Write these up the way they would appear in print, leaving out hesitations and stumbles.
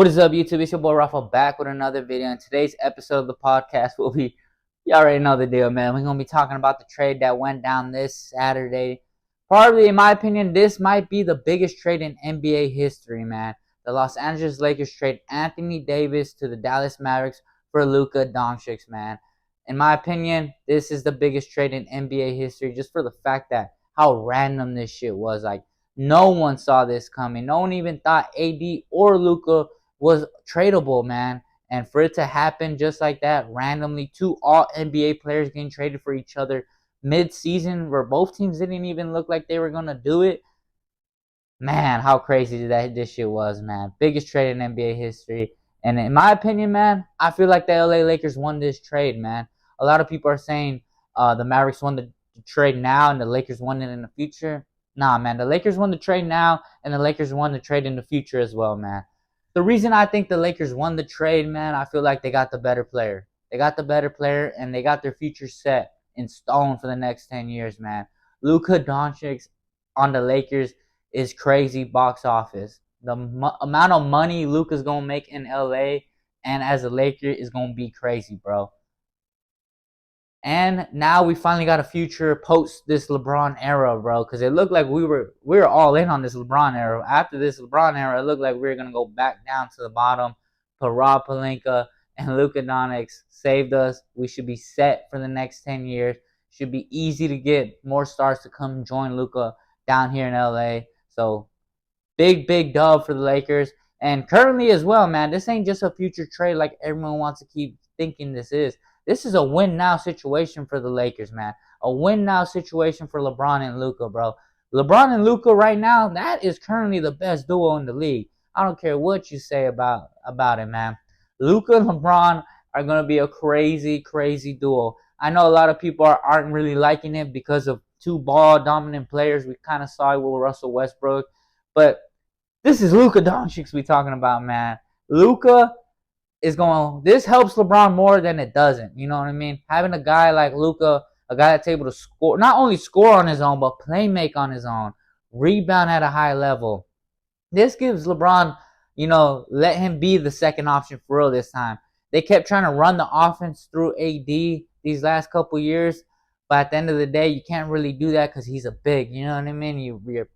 What is up, YouTube? It's your boy Rafa back with another video. In today's episode of the podcast will be, you already know the deal, man. We're going to be talking about the trade that went down this Saturday. Probably, in my opinion, this might be the biggest trade in NBA history, man. The Los Angeles Lakers trade Anthony Davis to the Dallas Mavericks for Luka Doncic, man. In my opinion, this is the biggest trade in NBA history just for the fact that how random this shit was. Like, no one saw this coming. No one even thought AD or Luka was tradable, man. And for it to happen just like that, randomly, two all NBA players getting traded for each other mid-season, where both teams didn't even look like they were gonna do it. Man, how crazy this shit was, man. Biggest trade in NBA history. And in my opinion, man, I feel like the LA Lakers won this trade, man. A lot of people are saying the Mavericks won the trade now and the Lakers won it in the future. Nah, man, the Lakers won the trade now and the Lakers won the trade in the future as well, man. The reason I think the Lakers won the trade, man, I feel like they got the better player. They got the better player, and they got their future set in stone for the next 10 years, man. Luka Doncic on the Lakers is crazy box office. The amount of money Luka's going to make in LA and as a Laker is going to be crazy, bro. And now we finally got a future post this LeBron era, bro. Because it looked like we were all in on this LeBron era. After this LeBron era, it looked like we were gonna go back down to the bottom. But Rob Pelinka and Luka Doncic saved us. We should be set for the next 10 years. Should be easy to get more stars to come join Luka down here in LA. So big dub for the Lakers. And currently as well, man, this ain't just a future trade like everyone wants to keep thinking this is. This is a win-now situation for the Lakers, man. A win-now situation for LeBron and Luka, bro. LeBron and Luka right now, that is currently the best duo in the league. I don't care what you say about it, man. Luka and LeBron are going to be a crazy duo. I know a lot of people aren't really liking it because of two ball-dominant players. We kind of saw it with Russell Westbrook. But this is Luka Doncic we talking about, man. Luka this helps LeBron more than it doesn't. You know what I mean? Having a guy like Luka, a guy that's able to score, not only score on his own, but play make on his own, rebound at a high level. This gives LeBron, let him be the second option for real this time. They kept trying to run the offense through AD these last couple years, but at the end of the day, you can't really do that because he's a big. You know what I mean? You're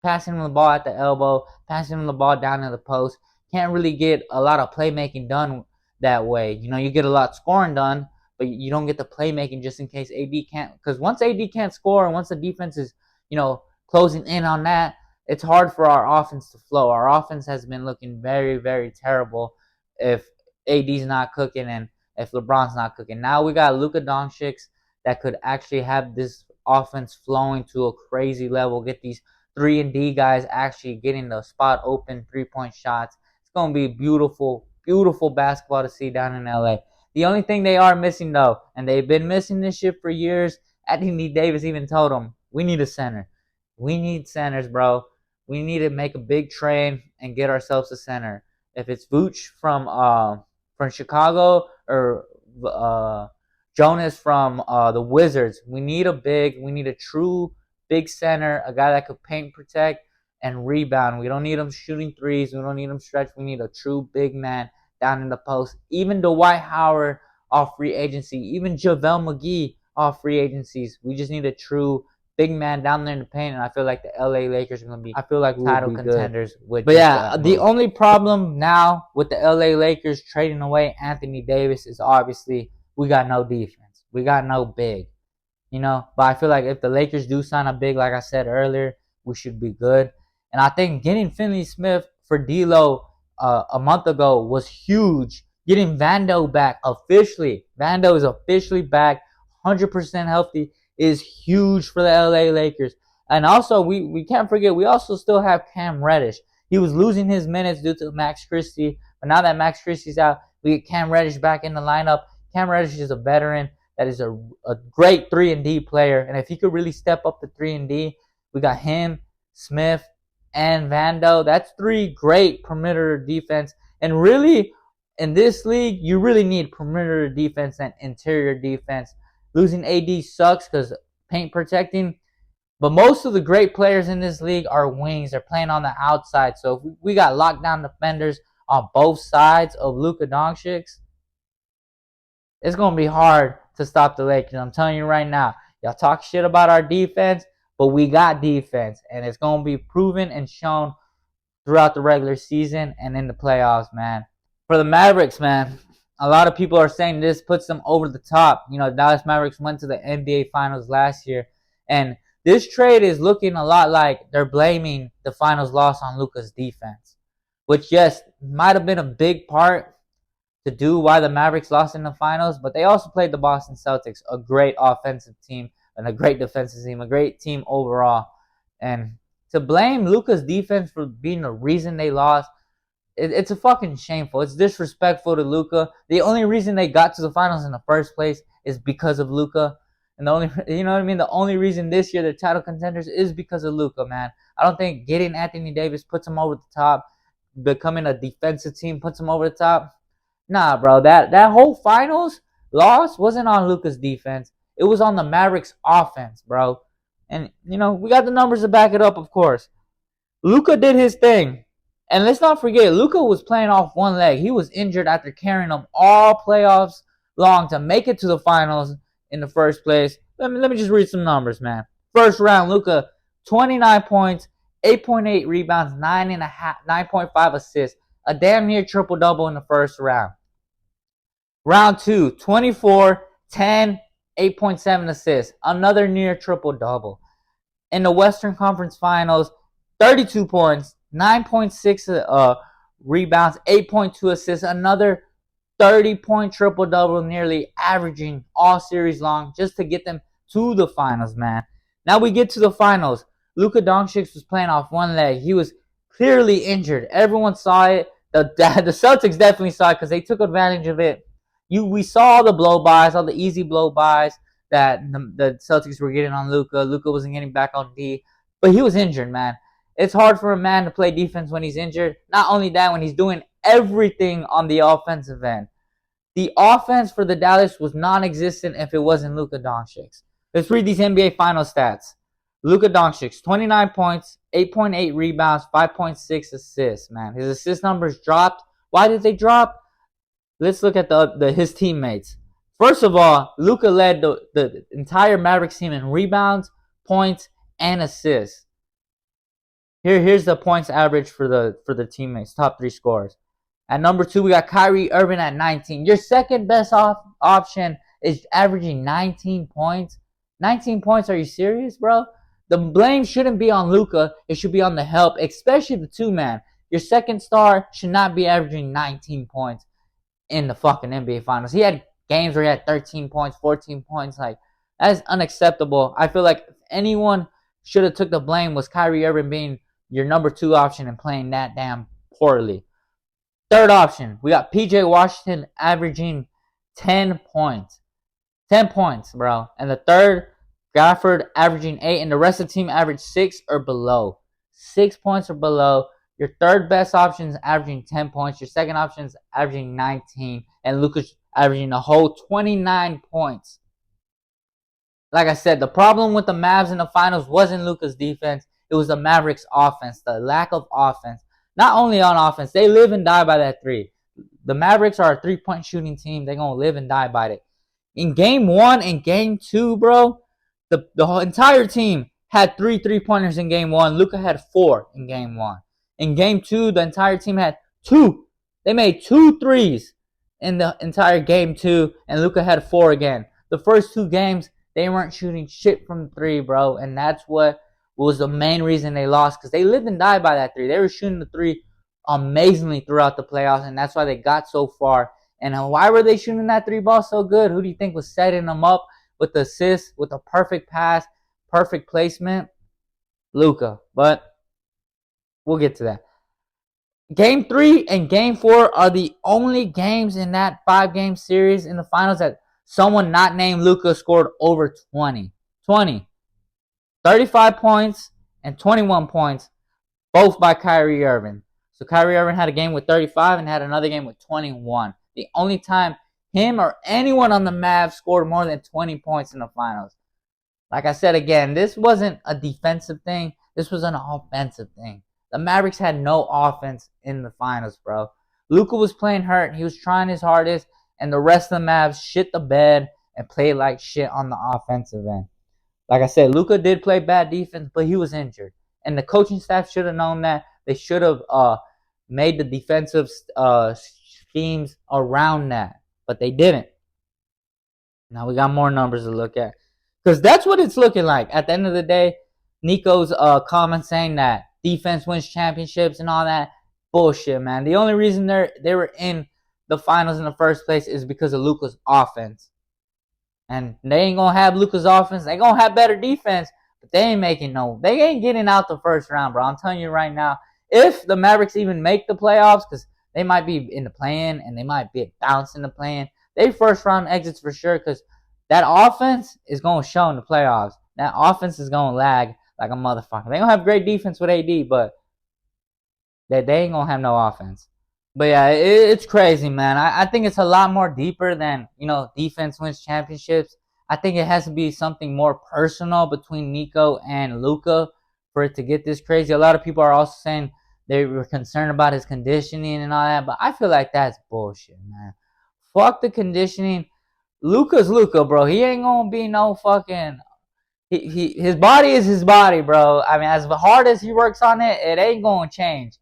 passing him the ball at the elbow, passing him the ball down to the post. Can't really get a lot of playmaking done that way. You get a lot of scoring done, but you don't get the playmaking just in case AD can't. Because once AD can't score and once the defense is, closing in on that, it's hard for our offense to flow. Our offense has been looking very terrible if AD's not cooking and if LeBron's not cooking. Now we got Luka Doncic that could actually have this offense flowing to a crazy level. Get these 3-and-D guys actually getting the spot open 3-point shots. Going to be beautiful basketball to see down in LA. The only thing they are missing, though, and they've been missing this shit for years, Anthony Davis even told them, we need a center. We need centers, bro. We need to make a big trade and get ourselves a center. If it's Vooch from Chicago or Jonas from the Wizards, we need a big. We need a true big center, a guy that could paint, protect, and rebound. We don't need them shooting threes. We don't need them stretch. We need a true big man down in the post. Even Dwight Howard off free agency. Even JaVale McGee off free agencies. We just need a true big man down there in the paint. And I feel like the LA Lakers are going to be, title contenders. But yeah, the only problem now with the LA Lakers trading away Anthony Davis is obviously we got no defense. We got no big. But I feel like if the Lakers do sign a big, like I said earlier, we should be good. And I think getting Finney Smith for D'Lo a month ago was huge. Getting Vando back officially. Vando is officially back, 100% healthy, is huge for the LA Lakers. And also, we can't forget, we also still have Cam Reddish. He was losing his minutes due to Max Christie. But now that Max Christie's out, we get Cam Reddish back in the lineup. Cam Reddish is a veteran that is a great 3-and-D player. And if he could really step up the 3-and-D, we got him, Smith, and Vando. That's 3 great perimeter defense. And really, in this league, you really need perimeter defense and interior defense. Losing AD sucks because paint protecting. But most of the great players in this league are wings. They're playing on the outside. So if we got lockdown defenders on both sides of Luka Doncic, it's going to be hard to stop the Lakers. I'm telling you right now. Y'all talk shit about our defense, but we got defense. And it's going to be proven and shown throughout the regular season and in the playoffs, man. For the Mavericks, man, a lot of people are saying this puts them over the top. You know, Dallas Mavericks went to the NBA Finals last year. And this trade is looking a lot like they're blaming the finals loss on Luka's defense. Which, yes, might have been a big part to do why the Mavericks lost in the finals, but they also played the Boston Celtics, a great offensive team and a great defensive team, a great team overall. And to blame Luka's defense for being the reason they lost, it's a fucking shameful. It's disrespectful to Luka. The only reason they got to the finals in the first place is because of Luka. And the only, you know what I mean? The only reason this year they're title contenders is because of Luka, man. I don't think getting Anthony Davis puts them over the top. Becoming a defensive team puts them over the top. Nah, bro, that whole finals loss wasn't on Luka's defense. It was on the Mavericks offense, bro. And, you know, we got the numbers to back it up, of course. Luka did his thing. And let's not forget, Luka was playing off one leg. He was injured after carrying them all playoffs long to make it to the finals in the first place. Let me just read some numbers, man. First round, Luka, 29 points, 8.8 rebounds, 9.5 assists. A damn near triple-double in the first round. Round 2, 24, 10, 8.7 assists. Another near triple-double. In the Western Conference Finals, 32 points, 9.6 rebounds, 8.2 assists. Another 30-point triple-double, nearly averaging all series long just to get them to the finals, man. Now we get to the finals. Luka Doncic was playing off one leg. He was clearly injured. Everyone saw it. The Celtics definitely saw it because they took advantage of it. We saw all the blow-bys, all the easy blow-bys that the Celtics were getting on Luka. Luka wasn't getting back on D, but he was injured, man. It's hard for a man to play defense when he's injured. Not only that, when he's doing everything on the offensive end. The offense for the Dallas was non-existent if it wasn't Luka Doncic. Let's read these NBA Finals stats. Luka Doncic, 29 points, 8.8 rebounds, 5.6 assists, man. His assist numbers dropped. Why did they drop? Let's look at his teammates. First of all, Luka led the entire Mavericks team in rebounds, points, and assists. Here's the points average for the teammates, top 3 scorers. At number 2, we got Kyrie Irving at 19. Your second best option is averaging 19 points. 19 points, are you serious, bro? The blame shouldn't be on Luka. It should be on the help, especially the 2-man. Your second star should not be averaging 19 points in the fucking NBA Finals. He had games where he had 13 points, 14 points. Like, that is unacceptable. I feel like if anyone should have took the blame was Kyrie Irving being your number 2 option and playing that damn poorly. Third option, we got PJ Washington averaging 10 points. 10 points, bro. And the third, Gafford averaging 8, and the rest of the team averaged 6 or below. 6 points or below. Your third best option is averaging 10 points. Your second option is averaging 19. And Luka's averaging a whole 29 points. Like I said, the problem with the Mavs in the finals wasn't Luka's defense. It was the Mavericks' offense, the lack of offense. Not only on offense, they live and die by that 3. The Mavericks are a 3-point shooting team. They're going to live and die by it. In Game 1 and Game 2, bro, the whole entire team had 3 3-pointers in Game 1. Luka had 4 in Game 1. In Game 2, the entire team had 2. They made 2 threes in the entire Game 2, and Luka had 4 again. The first 2 games, they weren't shooting shit from 3, bro, and that's what was the main reason they lost, because they lived and died by that 3. They were shooting the 3 amazingly throughout the playoffs, and that's why they got so far. And why were they shooting that 3 ball so good? Who do you think was setting them up with the assist, with a perfect pass, perfect placement? Luka. But we'll get to that. Game 3 and Game 4 are the only games in that 5-game series in the finals that someone not named Luka scored over 20. 35 points and 21 points, both by Kyrie Irving. So Kyrie Irving had a game with 35 and had another game with 21. The only time him or anyone on the Mavs scored more than 20 points in the finals. Like I said again, this wasn't a defensive thing. This was an offensive thing. The Mavericks had no offense in the finals, bro. Luka was playing hurt. He was trying his hardest, and the rest of the Mavs shit the bed and played like shit on the offensive end. Like I said, Luka did play bad defense, but he was injured, and the coaching staff should have known that. They should have made the defensive schemes around that, but they didn't. Now we got more numbers to look at, because that's what it's looking like. At the end of the day, Nico's comment saying that defense wins championships and all that bullshit, man. The only reason they were in the finals in the first place is because of Luka's offense. And they ain't gonna have Luka's offense. They gonna have better defense, but they ain't getting out the first round, bro. I'm telling you right now, if the Mavericks even make the playoffs, because they might be in the play-in and they might be bouncing the play-in, they first round exits for sure, because that offense is gonna show in the playoffs. That offense is gonna lag like a motherfucker. They gonna have great defense with AD, but they ain't gonna have no offense. But yeah, it's crazy, man. I think it's a lot more deeper than, defense wins championships. I think it has to be something more personal between Nico and Luka for it to get this crazy. A lot of people are also saying they were concerned about his conditioning and all that, but I feel like that's bullshit, man. Fuck the conditioning. Luka's Luka, bro. He ain't gonna be no fucking. His body is his body, bro. I mean, as hard as he works on it, it ain't gonna change.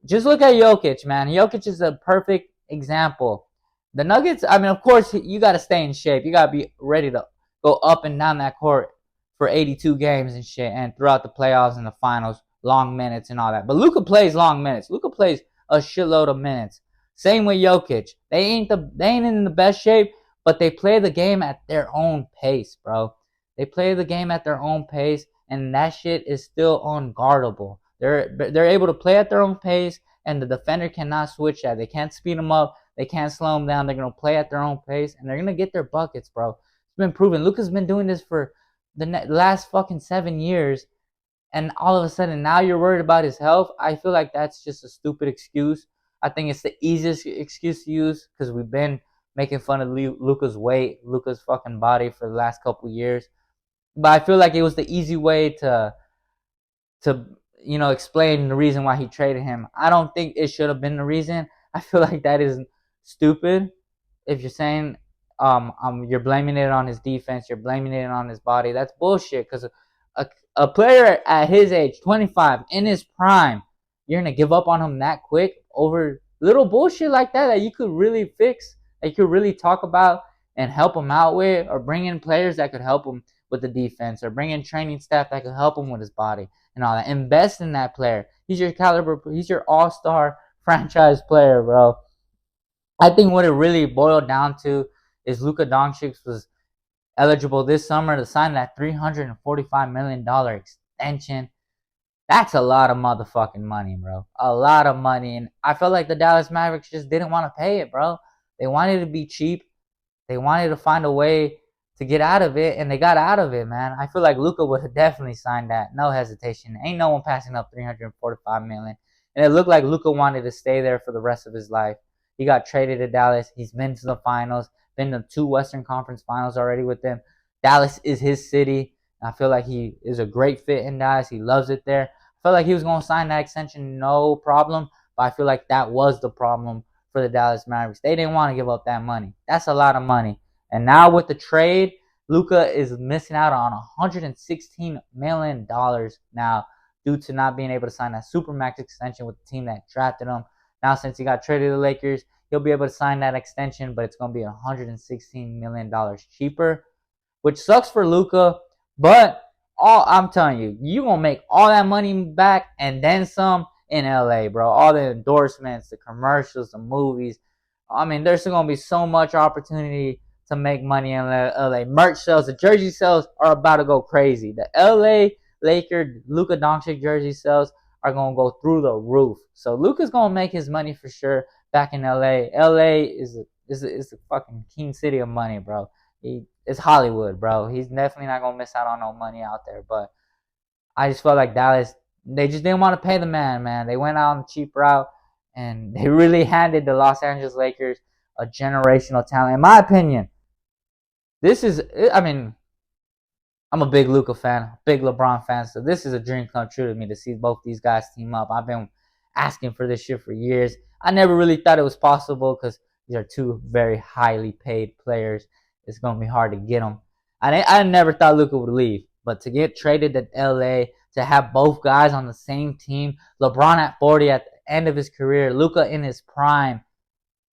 Just look at Jokic, man. Jokic is a perfect example. The Nuggets, I mean, of course, you got to stay in shape. You got to be ready to go up and down that court for 82 games and shit, and throughout the playoffs and the finals, long minutes and all that. But Luka plays long minutes. Luka plays a shitload of minutes. Same with Jokic. They ain't in the best shape, but they play the game at their own pace, bro. They play the game at their own pace, and that shit is still unguardable. They're able to play at their own pace, and the defender cannot switch that. They can't speed them up. They can't slow them down. They're gonna play at their own pace, and they're gonna get their buckets, bro. It's been proven. Luka's been doing this for the last fucking 7 years, and all of a sudden now you're worried about his health. I feel like that's just a stupid excuse. I think it's the easiest excuse to use, because we've been making fun of Luka's weight, Luka's fucking body for the last couple years. But I feel like it was the easy way to explain the reason why he traded him. I don't think it should have been the reason. I feel like that is stupid. If you're saying you're blaming it on his defense, you're blaming it on his body, that's bullshit. Because a player at his age, 25, in his prime, you're gonna give up on him that quick over little bullshit like that you could really fix, that you could really talk about and help him out with, or bring in players that could help him with the defense, or bring in training staff that could help him with his body and all that. Invest in that player. He's your caliber. He's your all-star franchise player, bro. I think what it really boiled down to is Luka Doncic was eligible this summer to sign that $345 million extension. That's a lot of motherfucking money, bro. A lot of money. And I felt like the Dallas Mavericks just didn't want to pay it, bro. They wanted to be cheap. They wanted to find a way to get out of it, and they got out of it, man. I feel like Luka would have definitely signed that. No hesitation. Ain't no one passing up $345 million. And it looked like Luka wanted to stay there for the rest of his life. He got traded to Dallas. He's been to the finals, been to 2 Western Conference finals already with them. Dallas is his city. I feel like he is a great fit in Dallas. He loves it there. I felt like he was going to sign that extension, no problem. But I feel like that was the problem for the Dallas Mavericks. They didn't want to give up that money. That's a lot of money. And now with the trade, Luka is missing out on $116 million now due to not being able to sign that Supermax extension with the team that drafted him. Now, since he got traded to the Lakers, he'll be able to sign that extension, but it's going to be $116 million cheaper, which sucks for Luka. But I'm telling you, you're going to make all that money back and then some in LA, bro. All the endorsements, the commercials, the movies. I mean, there's going to be so much opportunity to make money in LA. Merch sales, the jersey sales are about to go crazy. The LA Lakers Luka Doncic jersey sales are going to go through the roof. So Luka's going to make his money for sure back in LA. LA is a fucking king city of money, bro. It's Hollywood, bro. He's definitely not going to miss out on no money out there. But I just felt like Dallas, they just didn't want to pay the man. They went out on the cheap route, and they really handed the Los Angeles Lakers a generational talent. In my opinion, I'm a big Luka fan, big LeBron fan, so this is a dream come true to me to see both these guys team up. I've been asking for this shit for years. I never really thought it was possible because these are two very highly paid players. It's gonna be hard to get them. I never thought Luka would leave, but to get traded to LA, to have both guys on the same team, LeBron at 40 at the end of his career, Luka in his prime.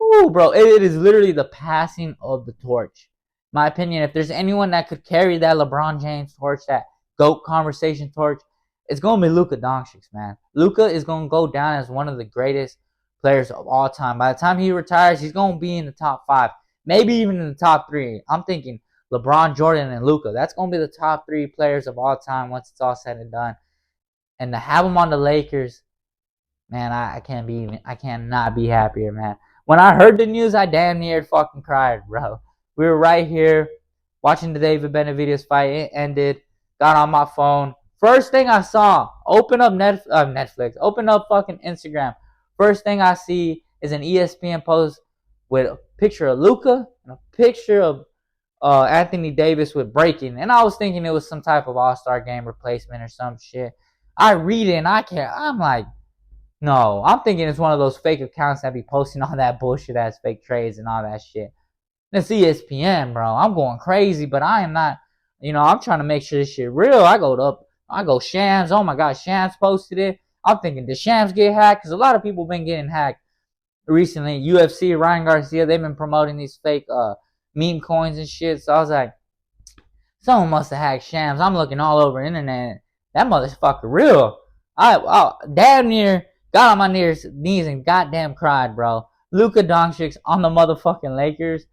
Ooh, bro, it is literally the passing of the torch. My opinion, if there's anyone that could carry that LeBron James torch, that GOAT conversation torch, it's going to be Luka Doncic, man. Luka is going to go down as one of the greatest players of all time. By the time he retires, he's going to be in the top 5, maybe even in the top 3. I'm thinking LeBron, Jordan, and Luka. That's going to be the top 3 players of all time once it's all said and done. And to have them on the Lakers, man, I cannot be happier, man. When I heard the news, I damn near fucking cried, bro. We were right here watching the David Benavidez fight. It ended. Got on my phone. First thing I saw, open up Netflix, open up fucking Instagram. First thing I see is an ESPN post with a picture of Luka and a picture of Anthony Davis with breaking. And I was thinking it was some type of All-Star game replacement or some shit. I read it and I'm like, no, I'm thinking it's one of those fake accounts that be posting all that bullshit ass fake trades and all that shit. It's ESPN, bro. I'm going crazy, but I am not. I'm trying to make sure this shit real. I go Shams. Oh my god, Shams posted it. I'm thinking, did Shams get hacked? Because a lot of people been getting hacked recently. UFC, Ryan Garcia, they've been promoting these fake meme coins and shit. So I was like, someone must have hacked Shams. I'm looking all over the internet. That motherfucker real. I damn near got on my knees and goddamn cried, bro. Luka Doncic on the motherfucking Lakers.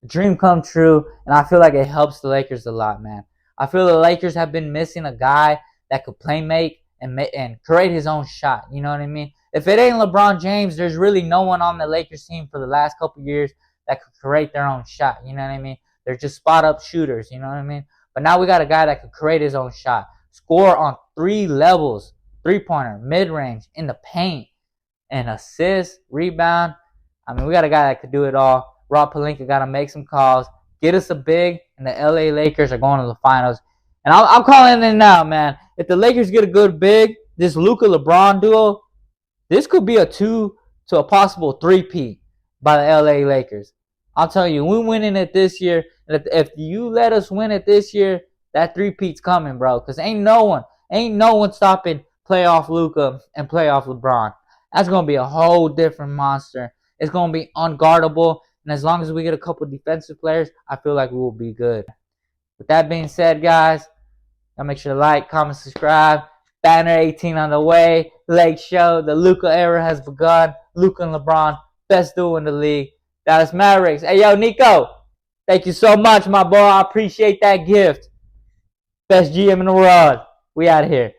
Dream come true, and I feel like it helps the Lakers a lot, man. I feel the Lakers have been missing a guy that could play make and create his own shot. You know what I mean? If it ain't LeBron James, there's really no one on the Lakers team for the last couple years that could create their own shot. You know what I mean? They're just spot up shooters. You know what I mean? But now we got a guy that could create his own shot, score on 3 levels, 3-pointer, mid-range, in the paint, and assist, rebound. I mean, we got a guy that could do it all. Rob Pelinka got to make some calls, get us a big, and the LA Lakers are going to the finals. And I'm calling it now, man. If the Lakers get a good big, this Luka LeBron duo, this could be a 2 to a possible 3-peat by the LA Lakers. I'll tell you, we're winning it this year. And if you let us win it this year, that 3-peat's coming, bro. Because ain't no one stopping playoff Luka and playoff LeBron. That's going to be a whole different monster. It's going to be unguardable. And as long as we get a couple defensive players, I feel like we will be good. With that being said, guys, y'all make sure to like, comment, subscribe. Banner 18 on the way. Lake Show. The Luka era has begun. Luka and LeBron, best duo in the league. Dallas Mavericks. Hey, yo, Nico. Thank you so much, my boy. I appreciate that gift. Best GM in the world. We out of here.